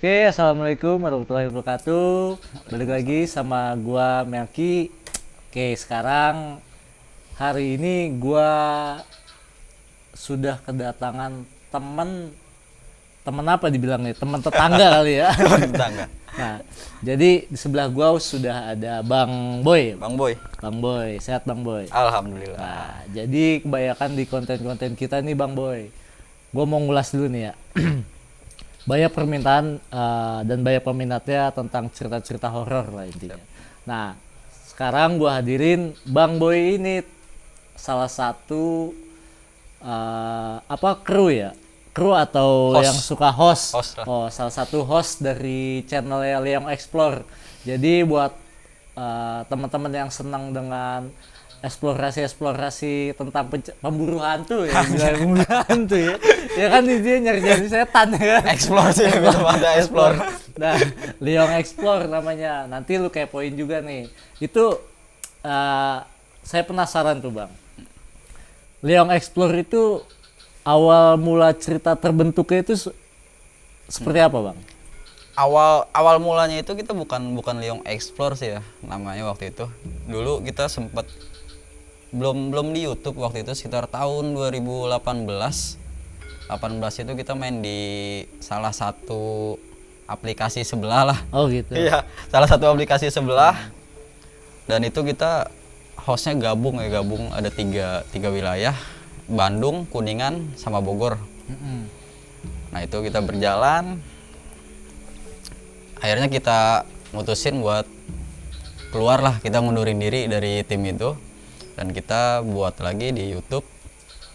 Oke, assalamualaikum warahmatullahi wabarakatuh. Balik lagi sama gua Melki. Oke, sekarang hari ini gua sudah kedatangan teman apa dibilangnya? Teman tetangga kali ya. Tetangga. Nah, jadi di sebelah gua sudah ada Bang Boy. Bang Boy. Bang Boy, sehat Bang Boy. Alhamdulillah. Nah, jadi kebanyakan di konten-konten kita nih Bang Boy. Gua mau ngulas dulu nih ya. Banyak permintaan dan banyak peminatnya tentang cerita-cerita horor lah intinya. Nah, sekarang gua hadirin Bang Boy ini salah satu kru ya, kru atau Host. yang suka host. Host lah. Oh, salah satu host dari channelnya Leong Explore. Jadi buat teman-teman yang senang dengan eksplorasi tentang pemburu hantu ya, pemburu hantu ya. Ya kan dia nyari setan ya kan. Explore sih, belum ada explore. Nah, Leong Explore namanya. Nanti lu kepoin juga nih. Itu saya penasaran tuh, Bang. Leong Explore itu awal mula cerita terbentuknya itu seperti apa, Bang? Awal mulanya itu kita bukan Leong Explore sih ya namanya waktu itu. Dulu kita sempat belum di YouTube waktu itu sekitar tahun 2018 itu kita main di salah satu aplikasi sebelah lah. Oh gitu. Iya, salah satu aplikasi sebelah. Dan itu kita hostnya gabung ada tiga wilayah, Bandung, Kuningan, sama Bogor. Nah itu kita berjalan, akhirnya kita mutusin buat keluar lah, kita ngundurin diri dari tim itu dan kita buat lagi di YouTube.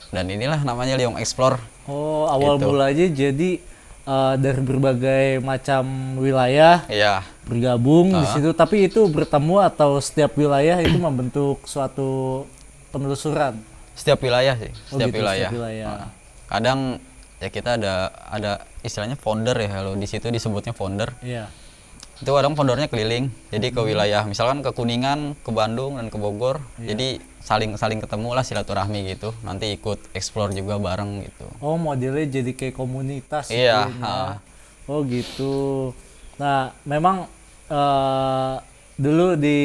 Dan inilah namanya Leong Explore. Oh, awal Gitu. mulanya jadi dari berbagai macam wilayah Iya, bergabung di situ, tapi itu bertemu atau setiap wilayah itu membentuk suatu penelusuran. setiap wilayah sih, Oh setiap gitu, wilayah. setiap wilayah. Nah, kadang ya kita ada istilahnya founder ya, kalau di situ disebutnya founder. Iya. Itu kadang foundernya keliling, jadi ke wilayah misalkan ke Kuningan, ke Bandung, dan ke Bogor. Jadi saling ketemu lah, silaturahmi gitu, nanti ikut explore juga bareng gitu. Oh, modelnya jadi kayak komunitas Iya, gitu ya. Oh gitu. Nah, memang dulu di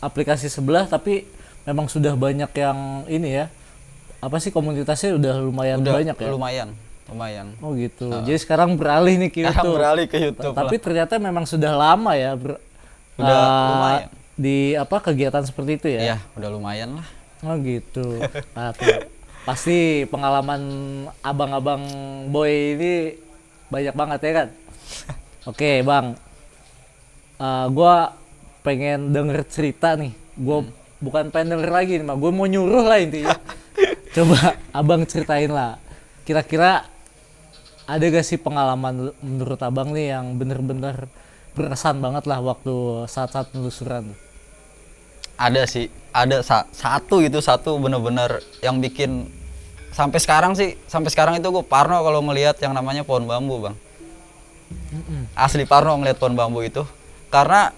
aplikasi sebelah, tapi memang sudah banyak yang ini ya. Apa sih, komunitasnya udah lumayan banyak ya? lumayan. Oh gitu. Jadi sekarang beralih nih ke Sekarang YouTube. beralih ke YouTube Tapi lah. ternyata memang sudah lama ya Udah lumayan. di kegiatan seperti itu ya. Iya, udah lumayan lah. Oh gitu. Nah, tuh. Pasti pengalaman abang-abang Boy ini banyak banget ya kan. Oke Bang, gua pengen denger cerita nih. Gua bukan pengen denger lagi nih, gue mau nyuruh lah intinya. Coba abang ceritain lah. Kira-kira ada gak sih pengalaman menurut abang nih yang bener-bener berkesan banget lah waktu saat-saat penelusuran? Ada sih, ada satu bener-bener yang bikin sampai sekarang itu gue parno kalau ngelihat yang namanya pohon bambu, Bang. Asli parno ngelihat pohon bambu itu, karena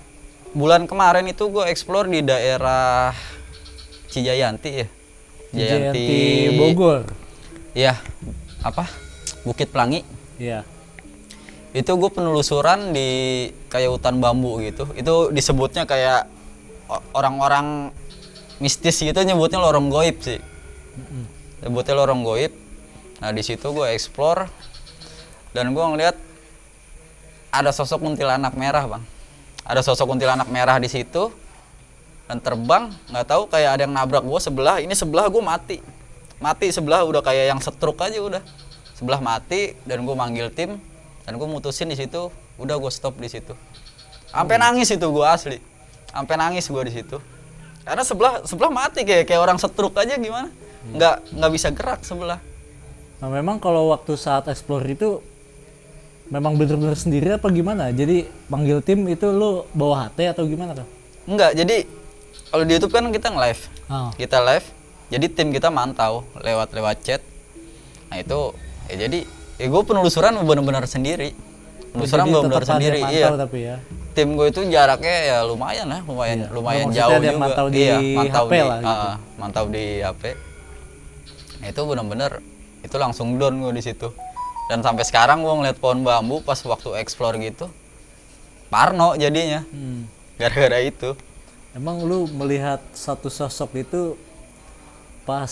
bulan kemarin itu gue explore di daerah Cijayanti ya. Cijayanti Bogor. Iya, Bukit Pelangi. Iya. Itu gue penelusuran di kayak hutan bambu gitu. Itu disebutnya kayak orang-orang mistis gitu nyebutnya lorong goib sih. Nyebutnya lorong goib. Nah di situ gue explore dan gue ngeliat ada sosok kuntilanak merah, Bang. Ada sosok kuntilanak merah di situ dan terbang. Nggak tahu kayak ada yang nabrak gue sebelah. Ini sebelah gue mati sebelah, udah kayak yang stroke aja udah. Sebelah mati dan gue manggil tim dan gue mutusin di situ, udah gue stop di situ. Sampai nangis itu gue asli. Sampai nangis gue di situ. Karena sebelah mati kayak orang stroke aja gimana? Nggak bisa gerak sebelah. Nah memang kalau waktu saat explore itu memang bener-bener sendiri apa gimana? Jadi panggil tim itu lu bawa HT atau gimana kan? Enggak, jadi kalau di YouTube kan kita nge-live. Oh. Kita live. Jadi tim kita mantau lewat chat. Nah itu jadi gue penelusuran benar-benar sendiri. Penelusuran Jadi benar-benar tetap ada sendiri. yang Iya. mantau tapi ya. Tim gue itu jaraknya ya lumayan Iya. lumayan Maksudnya jauh ada yang juga. mantau di mantau HP di lah gitu. mantau di HP. Nah, itu benar-benar itu langsung down gue di situ. Dan sampai sekarang gua ngeliat pohon bambu pas waktu explore gitu, parno jadinya gara-gara itu. Emang lu melihat satu sosok itu pas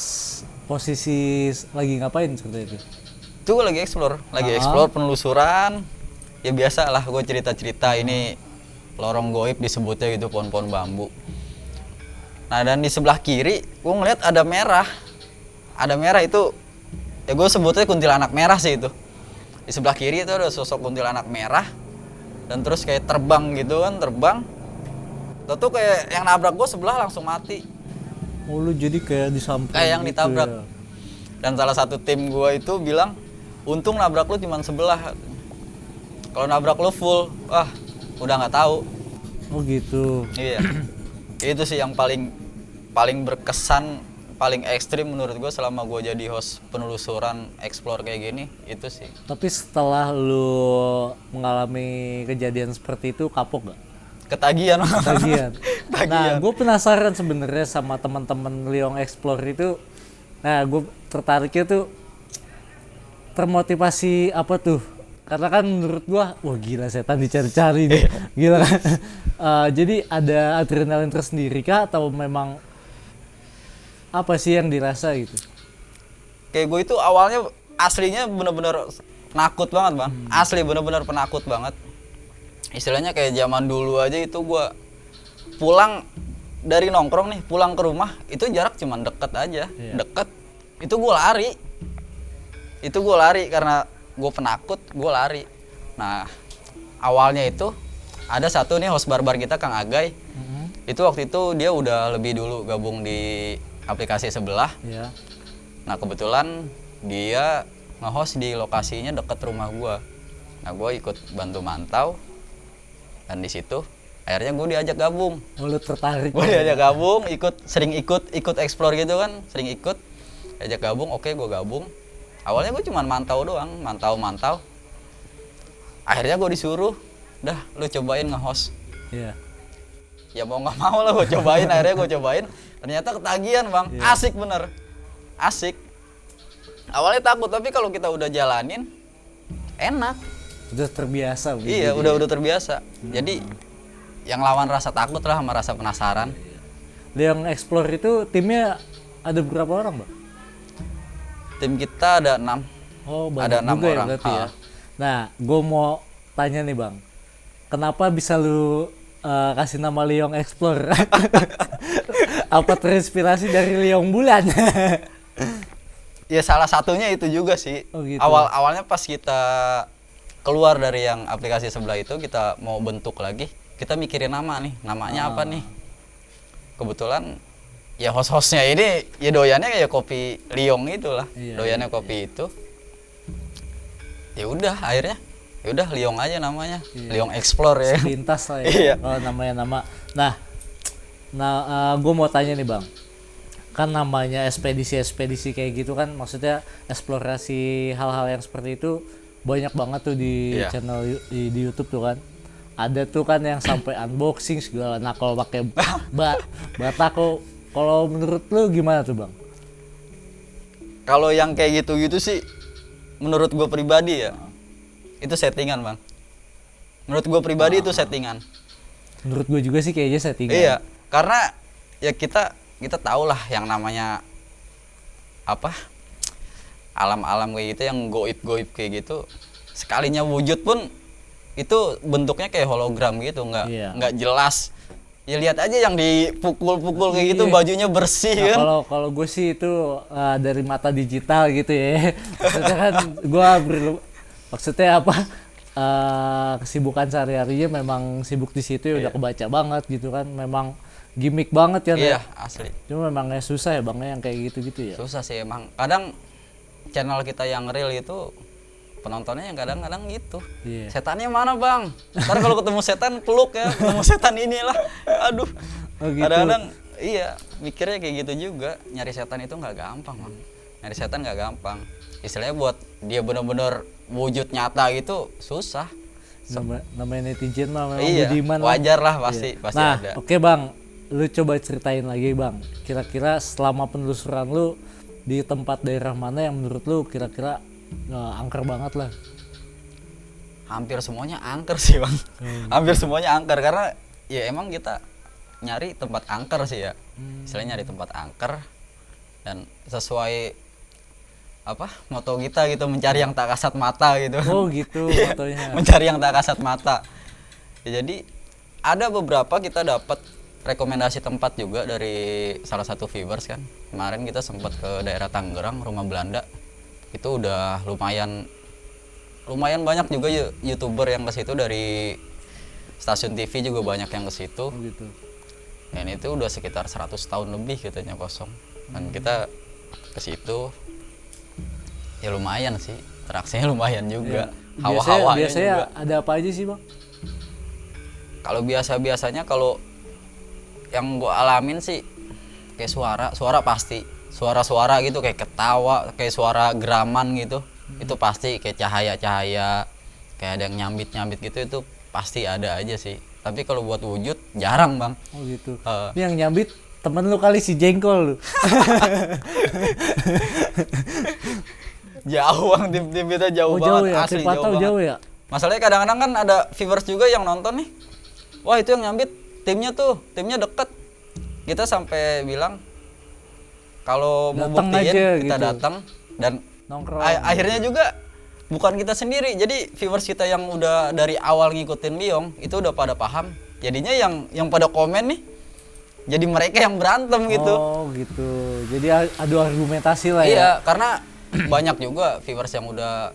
posisi lagi ngapain seperti itu? Itu gue lagi explore penelusuran. Ya biasa lah gue cerita-cerita ini lorong goib disebutnya gitu, pohon-pohon bambu. Nah dan di sebelah kiri gue ngeliat ada merah itu, ya gue sebutnya kuntilanak merah sih itu. Di sebelah kiri itu ada sosok kuntilanak merah dan terus kayak terbang gitu kan, terbang. Tuh kayak yang nabrak gue sebelah langsung mati. Oh lu jadi kayak disamperin Kayak yang gitu ditabrak. ya? Dan salah satu tim gue itu bilang, untung nabrak lu cuma sebelah. Kalau nabrak lu full, wah udah nggak tahu. Oh gitu. Iya. Itu sih yang paling berkesan, paling ekstrim menurut gue selama gue jadi host penelusuran explore kayak gini, itu sih. Tapi setelah lu mengalami kejadian seperti itu kapok gak? Ketagihan. Ketagihan. Nah, Ketagihan. gue penasaran sebenarnya sama teman-teman Liong Explore itu. Nah, gue tertariknya tuh termotivasi apa tuh? Karena kan menurut gue, wah gila setan dicari-cari nih, gila kan. Jadi ada adrenalin tersendiri kah atau memang apa sih yang dirasa gitu? Kayak gue itu awalnya aslinya bener-bener penakut banget bang, asli bener-bener penakut banget. Istilahnya kayak zaman dulu aja itu gue pulang dari nongkrong nih, pulang ke rumah itu jarak cuman deket aja, deket. Itu gue lari karena gue penakut, gue lari. Nah awalnya itu ada satu nih host barbar kita Kang Agai. Itu waktu itu dia udah lebih dulu gabung di aplikasi sebelah. Iya. Nah kebetulan dia nge-host di lokasinya deket rumah gue. Nah gue ikut bantu mantau. Dan di situ akhirnya gue diajak gabung. Oh, lu tertarik? Gue diajak gabung, sering ikut explore gitu kan, sering ikut. Diajak gabung, oke gue gabung. Awalnya gue cuma mantau doang, mantau. Akhirnya gue disuruh, dah lu cobain nge-host. Iya. Ya mau nggak mau lah gue cobain, akhirnya gue cobain. Ternyata ketagihan bang, asik bener, asik. Awalnya takut, tapi kalau kita udah jalanin, enak. Udah terbiasa. Iya, udah terbiasa. Jadi yang lawan rasa takut lah sama rasa penasaran. Yang explore itu timnya ada berapa orang, Bang? Tim kita ada 6. Oh, banyak ada 6 juga ya orang. berarti ya. Nah, gue mau tanya nih, Bang. Kenapa bisa lu kasih nama Liong Explore? Apa terinspirasi dari Liong Bulan? Ya salah satunya itu juga sih. Oh, gitu. Awalnya pas kita keluar dari yang aplikasi sebelah itu, kita mau bentuk lagi, kita mikirin nama nih, namanya apa nih. Kebetulan ya host-hostnya ini ya doyannya kayak kopi Liong itulah. Doyannya kopi itu. Ya udah akhirnya ya udah Liong aja namanya. Liong Explore ya. Lintas lah ya. Iya. Oh, namanya nama. Nah, gue mau tanya nih, Bang. Kan namanya ekspedisi kayak gitu kan, maksudnya eksplorasi hal-hal yang seperti itu banyak banget tuh di channel di YouTube tuh kan. Ada tuh kan yang sampai unboxing segala. Nah kalau pakai batako, kalau menurut lu gimana tuh, Bang? Kalau yang kayak gitu-gitu sih, menurut gue pribadi ya, itu settingan bang. Menurut gue pribadi itu settingan. Menurut gue juga sih kayaknya settingan. Iya, karena ya kita tahu lah yang namanya apa, alam-alam kayak gitu yang goib-goib kayak gitu. Sekalinya wujud pun itu bentuknya kayak hologram gitu, nggak jelas. Ya lihat aja yang dipukul-pukul kayak gitu, bajunya bersih kan. Kalau gue sih itu dari mata digital gitu ya. Maksudnya kan gue maksudnya apa? Kesibukan sehari-harinya memang sibuk di situ ya, udah kebaca banget gitu kan. Memang gimmick banget ya. Iya, asli. Cuma memangnya susah ya Bang yang kayak gitu-gitu ya. Susah sih emang. Kadang channel kita yang real itu penontonnya yang kadang-kadang gitu. Setannya mana bang? Ntar kalau ketemu setan peluk ya, ketemu setan inilah. Aduh. Oh, gitu. Kadang-kadang iya mikirnya kayak gitu juga. Nyari setan itu nggak gampang bang. Nyari setan nggak gampang. Istilahnya buat dia benar-benar wujud nyata gitu susah. Namanya netizen mah memang iya, budiman. Wajar lah pasti nah, ada. Oke bang, lu coba ceritain lagi bang. Kira-kira selama penelusuran lu di tempat daerah mana yang menurut lu kira-kira angker banget lah. Hampir semuanya angker sih bang. Hampir semuanya angker karena ya emang kita nyari tempat angker sih ya. Istilahnya nyari tempat angker dan sesuai apa moto kita gitu, mencari yang tak kasat mata gitu. Oh gitu Iya, motonya. mencari yang tak kasat mata ya, jadi ada beberapa kita dapat rekomendasi tempat juga dari salah satu viewers kan. Kemarin kita sempat ke daerah Tangerang, Rumah Belanda. Itu udah lumayan banyak juga YouTuber yang ke situ, dari stasiun TV juga banyak yang ke situ. Oh gitu. Dan itu udah sekitar 100 tahun lebih katanya kosong. Dan kita ke situ ya lumayan sih, atraksinya lumayan juga. Hawa-hawanya Biasanya juga. ada apa aja sih bang? Kalau biasanya kalau yang gua alamin sih kayak suara pasti. Suara-suara gitu kayak ketawa, kayak suara geraman gitu. Itu pasti, kayak cahaya-cahaya, kayak ada yang nyambit-nyambit gitu, itu pasti ada aja sih. Tapi kalau buat wujud jarang bang. Oh gitu. Eh. Ini yang nyambit temen lu kali si Jengkol lu. Jauh bang, tim kita jauh Oh banget, jauh ya, asli Tim Patau banget. jauh ya. Masalahnya kadang-kadang kan ada viewers juga yang nonton nih, wah itu yang nyambit timnya deket. Kita sampai bilang kalau mau Datang buktiin aja kita gitu. datang, dan Nongkrong. akhirnya juga bukan kita sendiri, jadi viewers kita yang udah dari awal ngikutin Liong itu udah pada paham. Jadinya yang pada komen nih jadi mereka yang berantem gitu. Oh gitu. Jadi adu argumentasi lah ya. Iya, karena banyak juga viewers yang udah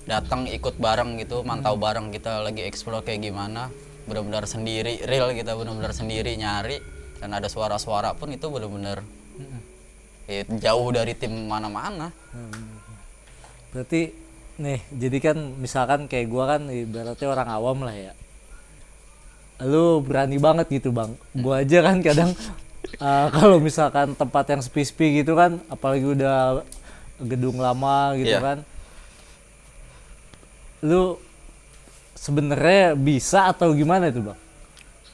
datang ikut bareng gitu, mantau bareng kita lagi explore kayak gimana. Benar-benar sendiri, real kita benar-benar sendiri nyari, dan ada suara-suara pun itu benar-benar jauh dari tim mana-mana. Berarti nih, jadi kan misalkan kayak gua kan ibaratnya orang awam lah ya. Lu berani banget gitu bang. Gua aja kan kadang kalau misalkan tempat yang sepi-sepi gitu kan, apalagi udah gedung lama gitu Iya. kan, lu sebenarnya bisa atau gimana itu bang?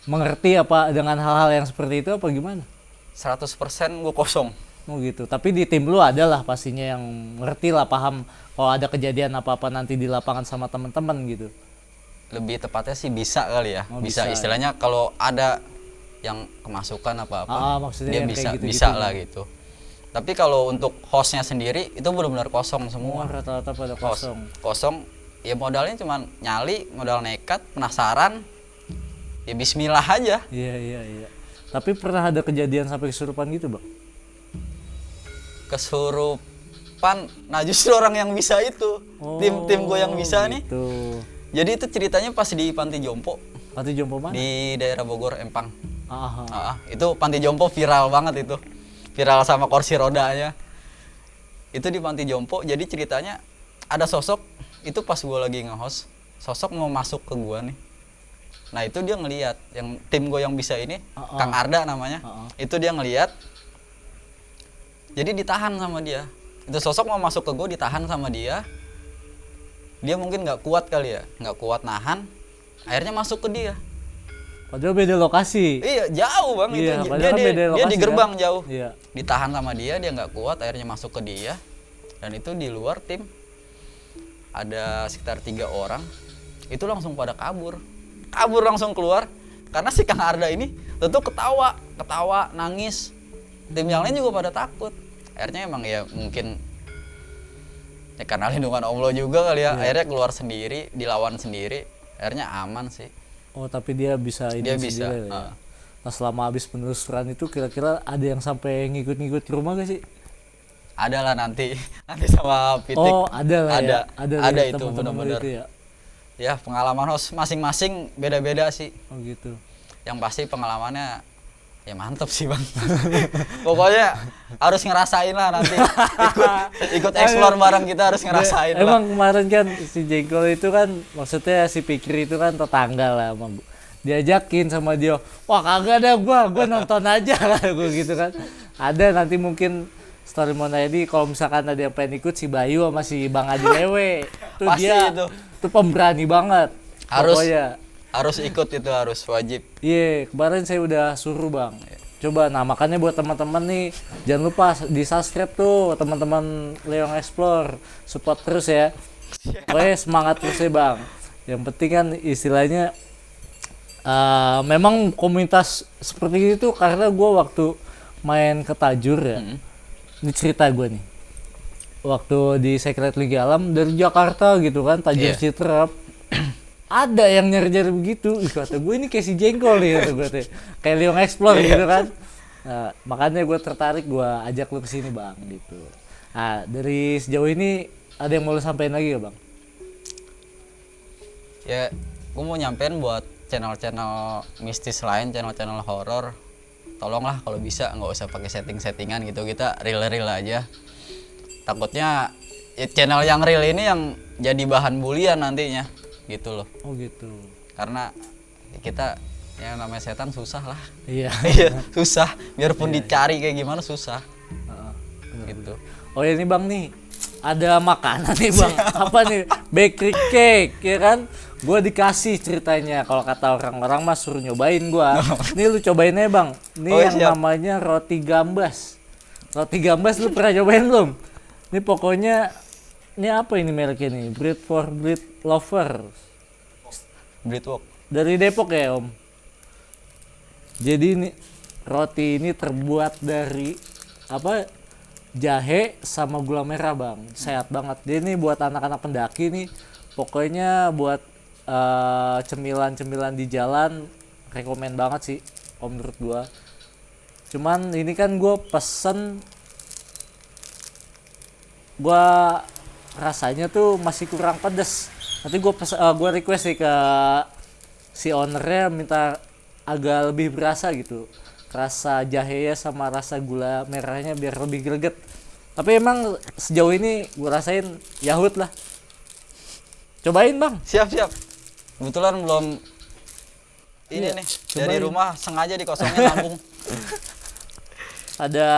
Mengerti apa dengan hal-hal yang seperti itu apa gimana? 100% gue kosong. Oh gitu. Tapi di tim lu ada lah pastinya yang ngerti lah, paham kalau ada kejadian apa-apa nanti di lapangan sama teman-teman gitu. Lebih tepatnya sih bisa kali ya. Oh, bisa bisa. istilahnya kalau ada yang kemasukan apa-apa, Maksudnya dia yang bisa kayak gitu-gitu. bisa lah gitu. Tapi kalau untuk hostnya sendiri itu benar-benar kosong Semua semua. rata-rata pada Host. kosong. Kosong. Ya modalnya cuma nyali, modal nekat, penasaran. Ya bismillah aja. Iya. Tapi pernah ada kejadian sampai kesurupan gitu bang? Kesurupan. Nah justru orang yang bisa itu. Tim gue yang bisa nih. gitu. Jadi itu ceritanya pas di Panti Jompo. Panti Jompo mana? Di daerah Bogor, Empang. Itu Panti Jompo viral banget itu. Viral sama kursi rodanya. Itu di Panti Jompo. Jadi ceritanya ada sosok, itu pas gue lagi nge-host, sosok mau masuk ke gue nih. Nah itu dia ngelihat, yang tim gue yang bisa ini, Kang Arda namanya. Itu dia ngelihat. Jadi ditahan sama dia. Itu sosok mau masuk ke gue, ditahan sama dia. Dia mungkin nggak kuat kali ya, nggak kuat nahan, akhirnya masuk ke dia. Padahal beda lokasi. Iya jauh bang, Iya, itu padahal kan beda dia lokasi, di gerbang kan? jauh. Iya. Ditahan sama dia nggak kuat, akhirnya masuk ke dia. Dan itu di luar tim ada sekitar 3 orang, itu langsung pada kabur langsung keluar, karena si Kang Arda ini tentu ketawa nangis. Tim yang lain juga pada takut. Akhirnya emang ya mungkin ya karena lindungan Allah juga kali ya. Akhirnya keluar sendiri, dilawan sendiri, akhirnya aman sih. Oh tapi dia bisa ini Dia bisa, sendiri lah ya. Nah selama habis penelusuran itu kira-kira ada yang sampai ngikut-ngikut ke rumah gak sih? Ada lah nanti sama Pitik. Oh ada lah ya. Ada dari itu teman-teman benar-benar. itu ya. Ya pengalaman host masing-masing beda-beda sih. Oh gitu. Yang pasti pengalamannya ya mantep sih bang. Pokoknya harus ngerasain lah nanti. Ikut explore bareng, kita harus ngerasain lah. Emang kemarin kan si Jengkol itu kan, maksudnya si Pikir itu kan tetangga lah sama Bu. Diajakin sama dia, wah kagak ada gua nonton aja lah gua gitu kan. Ada nanti mungkin Story Monadi kalau misalkan ada yang pengen ikut, si Bayu sama si Bang Adi Lewe. Itu Pasti dia itu. Itu pemberani banget. Harus Pokoknya. harus ikut, itu harus wajib. Iya, kemarin saya udah suruh bang. Coba, nah makanya buat teman-teman nih jangan lupa di subscribe tuh teman-teman Leong Explore, support terus ya. Pokoknya semangat terus ya bang. Yang penting kan istilahnya memang komunitas seperti itu karena gue waktu main ke Tajur ya. Ini cerita gue nih. Waktu di Secret Liga Alam dari Jakarta gitu kan, Tajur Citerap. Ada yang nyari-nyari begitu. Ih, kata gue ini kayak si Jengkol nih kata gue teh. Kayak Leong Explore gitu kan. Nah, makanya gue tertarik, gue ajak lu kesini bang gitu. Nah dari sejauh ini ada yang mau lu sampein lagi gak bang? Ya gue mau nyampein buat channel-channel mistis lain, channel-channel horor, tolonglah kalau bisa nggak usah pakai setting-settingan gitu, kita real aja. Takutnya ya, channel yang real ini yang jadi bahan bulian nantinya gitu loh. Oh gitu. Karena kita yang namanya setan susah lah. Iya. Iya susah, biarpun dicari kayak gimana susah gitu. Oh ini bang nih, ada makanan nih bang. Apa nih? Bakery cake ya kan? Gue dikasih ceritanya, kalau kata orang-orang mas suruh nyobain gue. Nih lu cobain aja bang. Ini yang siap. namanya roti gambas. Roti gambas lu pernah cobain belum? Ini pokoknya, ini apa ini mereknya nih? Bread for Bread Lover. Breadwalk. Dari Depok ya om. Jadi ini roti ini terbuat dari apa? Jahe sama gula merah bang. Sehat banget. Dia ini buat anak-anak pendaki nih. Pokoknya buat cemilan-cemilan di jalan rekomen banget sih om menurut gua. Cuman ini kan gua pesen, gua rasanya tuh masih kurang pedes. Nanti gua request sih ke si ownernya minta agak lebih berasa gitu, rasa jahenya sama rasa gula merahnya biar lebih greget. Tapi emang sejauh ini gua rasain yahut lah. Cobain bang. Siap. Kebetulan belum ini nih dari cobain. rumah sengaja dikosongin lambung. Ada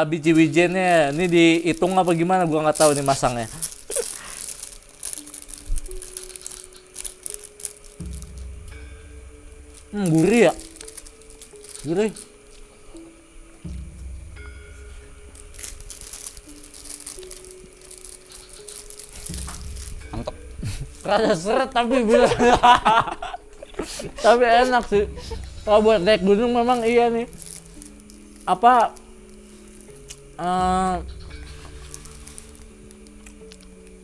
biji-bijiannya. Ini dihitung apa gimana gua nggak tahu nih masangnya. Gurih ya. Gurih. Mantap. Rada seret tapi bilang. Tapi enak sih. Kalau buat naik gunung memang iya nih. Apa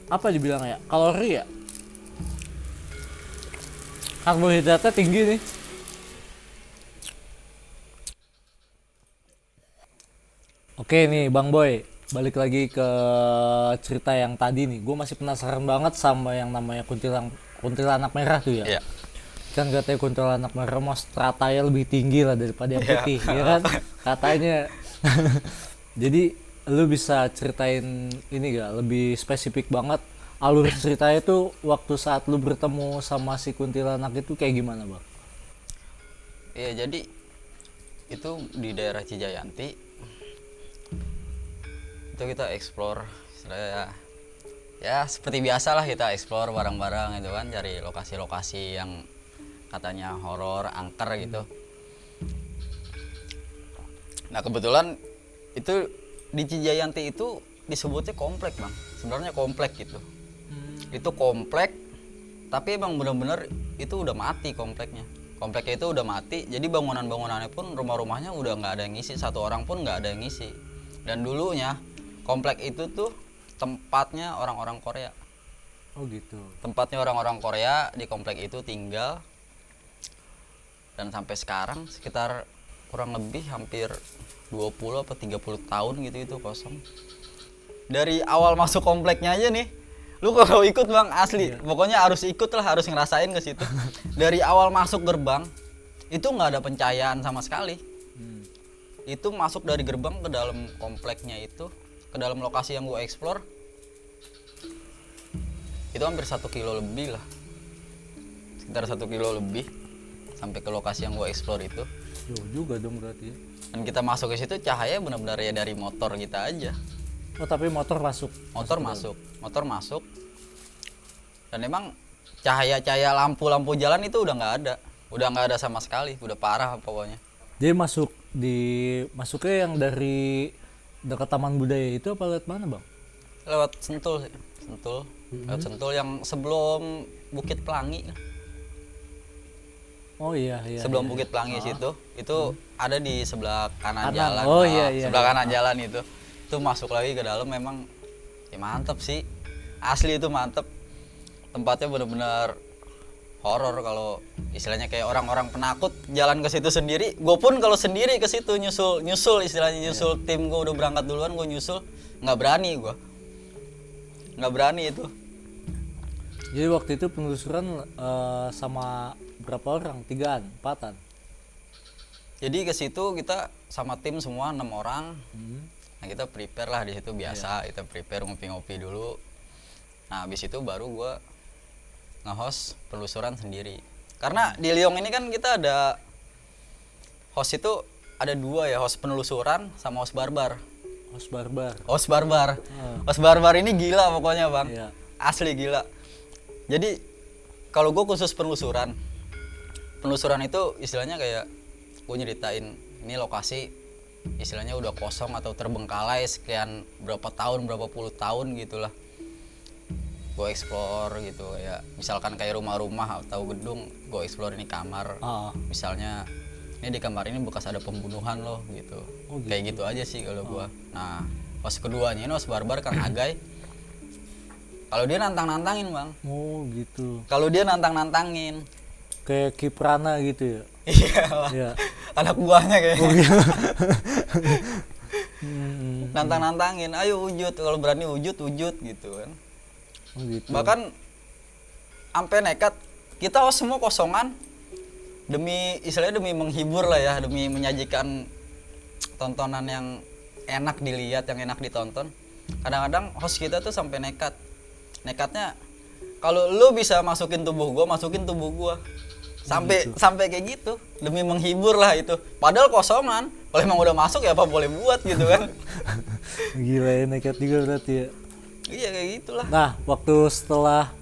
apa dibilang ya? Kalori ya? Karbohidratnya tinggi nih. Oke nih Bang Boy, balik lagi ke cerita yang tadi nih. Gue masih penasaran banget sama yang namanya kuntilanak merah tuh ya. Iya. Kan katanya kuntilanak merah mau stratanya lebih tinggi lah daripada yang putih, ya kan? Katanya. Jadi lu bisa ceritain ini gak lebih spesifik banget alur ceritanya tuh waktu saat lu bertemu sama si kuntilanak itu kayak gimana bang? Iya jadi itu di daerah Cijayanti itu kita explore ya seperti biasa lah, kita explore bareng-bareng itu kan, cari lokasi-lokasi yang katanya horor, angker gitu. Nah kebetulan itu di Cijayanti itu disebutnya komplek bang, sebenarnya komplek gitu. Itu komplek tapi emang bener-bener itu udah mati kompleknya. Kompleknya itu udah mati, jadi bangunan-bangunannya pun, rumah-rumahnya udah nggak ada yang ngisi, satu orang pun nggak ada yang ngisi. Dan dulunya komplek itu tuh tempatnya orang-orang Korea. Oh gitu. Tempatnya orang-orang Korea di komplek itu tinggal. Dan sampai sekarang sekitar kurang lebih hampir 20 atau 30 tahun gitu itu kosong. Dari awal masuk kompleknya aja nih, lu kalau ikut bang asli, pokoknya harus ikut lah, harus ngerasain ke situ. Dari awal masuk gerbang itu nggak ada pencahayaan sama sekali. Itu masuk dari gerbang ke dalam kompleknya itu, ke dalam lokasi yang gue explore, itu hampir 1 kilo lebih lah, sekitar 1 kilo lebih sampai ke lokasi yang gue explore itu. Jauh juga dong berarti ya. Dan kita masuk ke situ cahaya benar-benar ya dari motor kita aja. Oh tapi motor masuk? Motor masuk. Dan emang cahaya-cahaya lampu-lampu jalan itu udah nggak ada sama sekali, udah parah pokoknya. Jadi masuknya yang dari dekat Taman Budaya itu apa lewat mana, Bang? Lewat Sentul sih. Sentul. Lewat Sentul yang sebelum Bukit Pelangi. Oh iya. Sebelum Bukit Pelangi situ, itu ada di sebelah kanan Kanan. jalan. Oh, iya. Sebelah kanan jalan itu. Itu masuk lagi ke dalam memang ya mantep sih. Asli itu mantep. Tempatnya bener-bener horor kalau istilahnya kayak orang-orang penakut jalan ke situ sendiri. Gue pun kalau sendiri ke situ nyusul istilahnya nyusul tim gue udah berangkat duluan, gue nyusul nggak berani itu. Jadi waktu itu penelusuran sama berapa orang? 3-an, 4-an? Jadi ke situ kita sama tim semua 6 orang. Nah kita prepare lah di situ biasa, kita prepare ngopi-ngopi dulu. Nah habis itu baru gue nge-host penelusuran sendiri. Karena di Liong ini kan kita ada host itu ada 2 ya, host penelusuran sama host barbar. Host barbar. Host barbar ini gila pokoknya bang, Iya. asli gila. Jadi kalau gue khusus penelusuran itu istilahnya kayak gue nyeritain ini lokasi istilahnya udah kosong atau terbengkalai sekian berapa puluh tahun gitulah. Gue explore gitu kayak misalkan kayak rumah-rumah atau gedung, gue explore ini kamar. Misalnya ini di kamar ini bekas ada pembunuhan loh gitu. Kayak gitu aja sih kalau gue. Nah pas keduanya ini host barbar Kang Agai. Kalau dia nantangin bang. Oh gitu. Kalau dia nantangin. Kayak Kiprana gitu ya? Iya lah. Iya. Anak buahnya kayaknya. Hmm. Nantangin, ayo wujud, kalau berani wujud gitu kan. Oh gitu. Bahkan sampai nekat kita semua kosongan demi menghibur lah ya, demi menyajikan tontonan yang enak dilihat, yang enak ditonton. Kadang-kadang host kita tuh sampai nekatnya kalau lu bisa masukin tubuh gua sampai kayak gitu demi menghibur lah itu, padahal kosongan. Kalau emang udah masuk ya apa boleh buat gitu kan. Gila ya, nekat juga berarti ya. Iya kayak gitulah. Nah, waktu setelah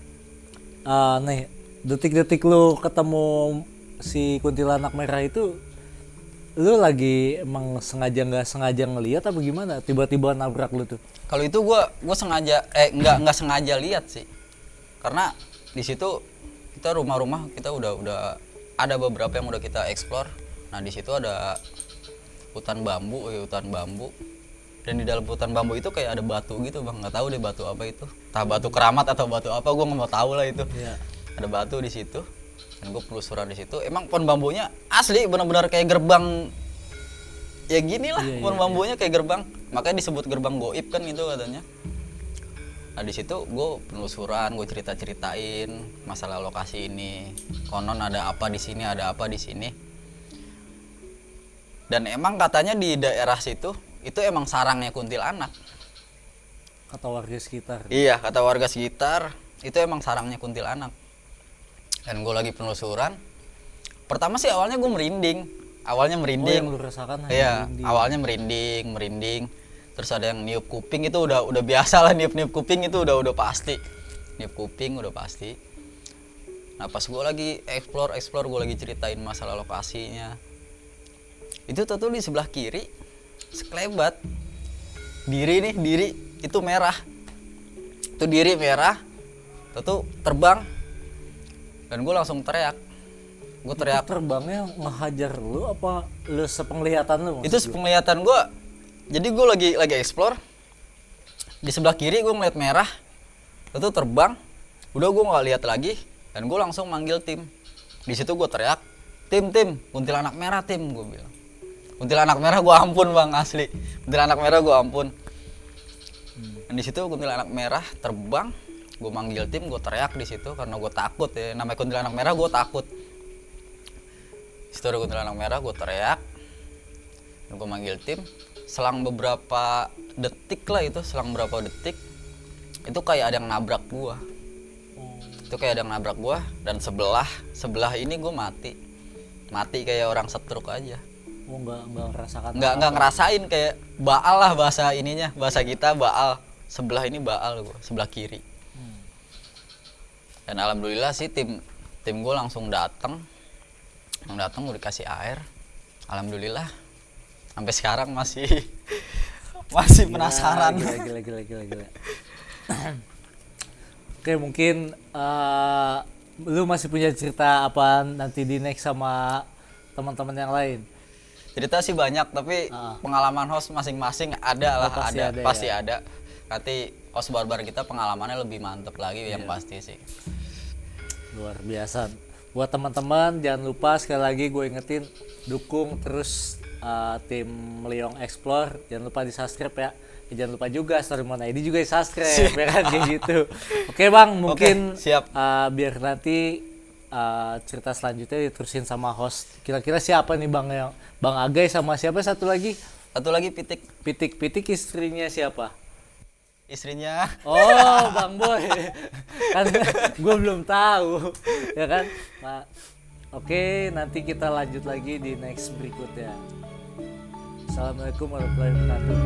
nih detik-detik lu ketemu si kuntilanak merah itu, lu lagi emang nggak sengaja ngelihat apa gimana? Tiba-tiba nabrak lu tuh? Kalau itu gua sengaja nggak sengaja lihat sih. Karena di situ kita rumah-rumah kita udah ada beberapa yang udah kita explore. Nah, di situ ada hutan bambu. Dan di dalam hutan bambu itu kayak ada batu gitu bang, nggak tahu deh batu apa itu, entah batu keramat atau batu apa, gue nggak mau tahu lah itu. Iya. Ada batu di situ, dan gue penelusuran di situ. Emang pohon bambunya asli benar-benar kayak gerbang, ya gini lah. Pohon bambunya kayak gerbang, makanya disebut gerbang goib kan itu katanya. Nah di situ gue penelusuran, gue ceritain masalah lokasi ini, konon ada apa di sini, ada apa di sini. Dan emang katanya di daerah situ itu emang sarangnya kuntilanak. Kata warga sekitar. Iya, kata warga sekitar itu emang sarangnya kuntilanak. Dan gue lagi penelusuran. Pertama sih awalnya gue merinding. Oh, yang lu rasakan? Iya, awalnya merinding. Terus ada yang niup kuping, itu udah biasa lah, niup kuping itu udah pasti. Niup kuping udah pasti. Nah pas gue lagi explore, gue lagi ceritain masalah lokasinya. Itu tuh di sebelah kiri sekelebat diri itu merah, itu diri merah tuh terbang, dan gue langsung teriak. Terbangnya ngehajar lu apa lu sepenglihatan lu? Itu sepenglihatan gue. Jadi gue lagi explore di sebelah kiri, gue ngeliat merah itu terbang, udah gue nggak lihat lagi, dan gue langsung manggil tim. Di situ gue teriak, tim kuntilanak merah, tim, gue bilang. Kuntilanak merah gue ampun bang, asli. Kuntilanak merah gue ampun. Dan di situ kuntilanak merah terbang, gue manggil tim, gue teriak di situ karena gue takut ya. Namanya kuntilanak merah gue takut. Di situ ada kuntilanak merah, gue teriak, dan gue manggil tim. Selang beberapa detik lah itu, itu kayak ada yang nabrak gue. Dan sebelah ini gue mati kayak orang stroke aja. Oh, nggak ngerasakan? Nggak ngerasain, kayak baal lah bahasa ininya, bahasa kita baal. Sebelah ini baal gue, sebelah kiri. Dan alhamdulillah sih tim gue langsung datang gue dikasih air Alhamdulillah sampai sekarang masih masih penasaran. Gila. Oke, mungkin lu masih punya cerita apa nanti di next sama teman-teman yang lain? Cerita sih banyak, tapi pengalaman host masing-masing ada lah, pasti ada. Nanti host barbar kita pengalamannya lebih mantep lagi yang pasti sih. Luar biasa. Buat teman-teman jangan lupa sekali lagi gue ingetin dukung terus tim Meliong Explore. Jangan lupa di subscribe ya. Jangan lupa juga Storymon ID juga di subscribe ya kan kayak gitu. Oke Bang, mungkin siap. Biar nanti cerita selanjutnya diterusin sama host. Kira-kira siapa nih Bang, yang Bang Agai sama siapa satu lagi? Satu lagi Pitik. Pitik istrinya siapa? Istrinya. Oh, Bang Boy. Kan gue belum tahu. Ya kan? Nah, oke, nanti kita lanjut lagi di next berikutnya. Assalamualaikum warahmatullahi wabarakatuh.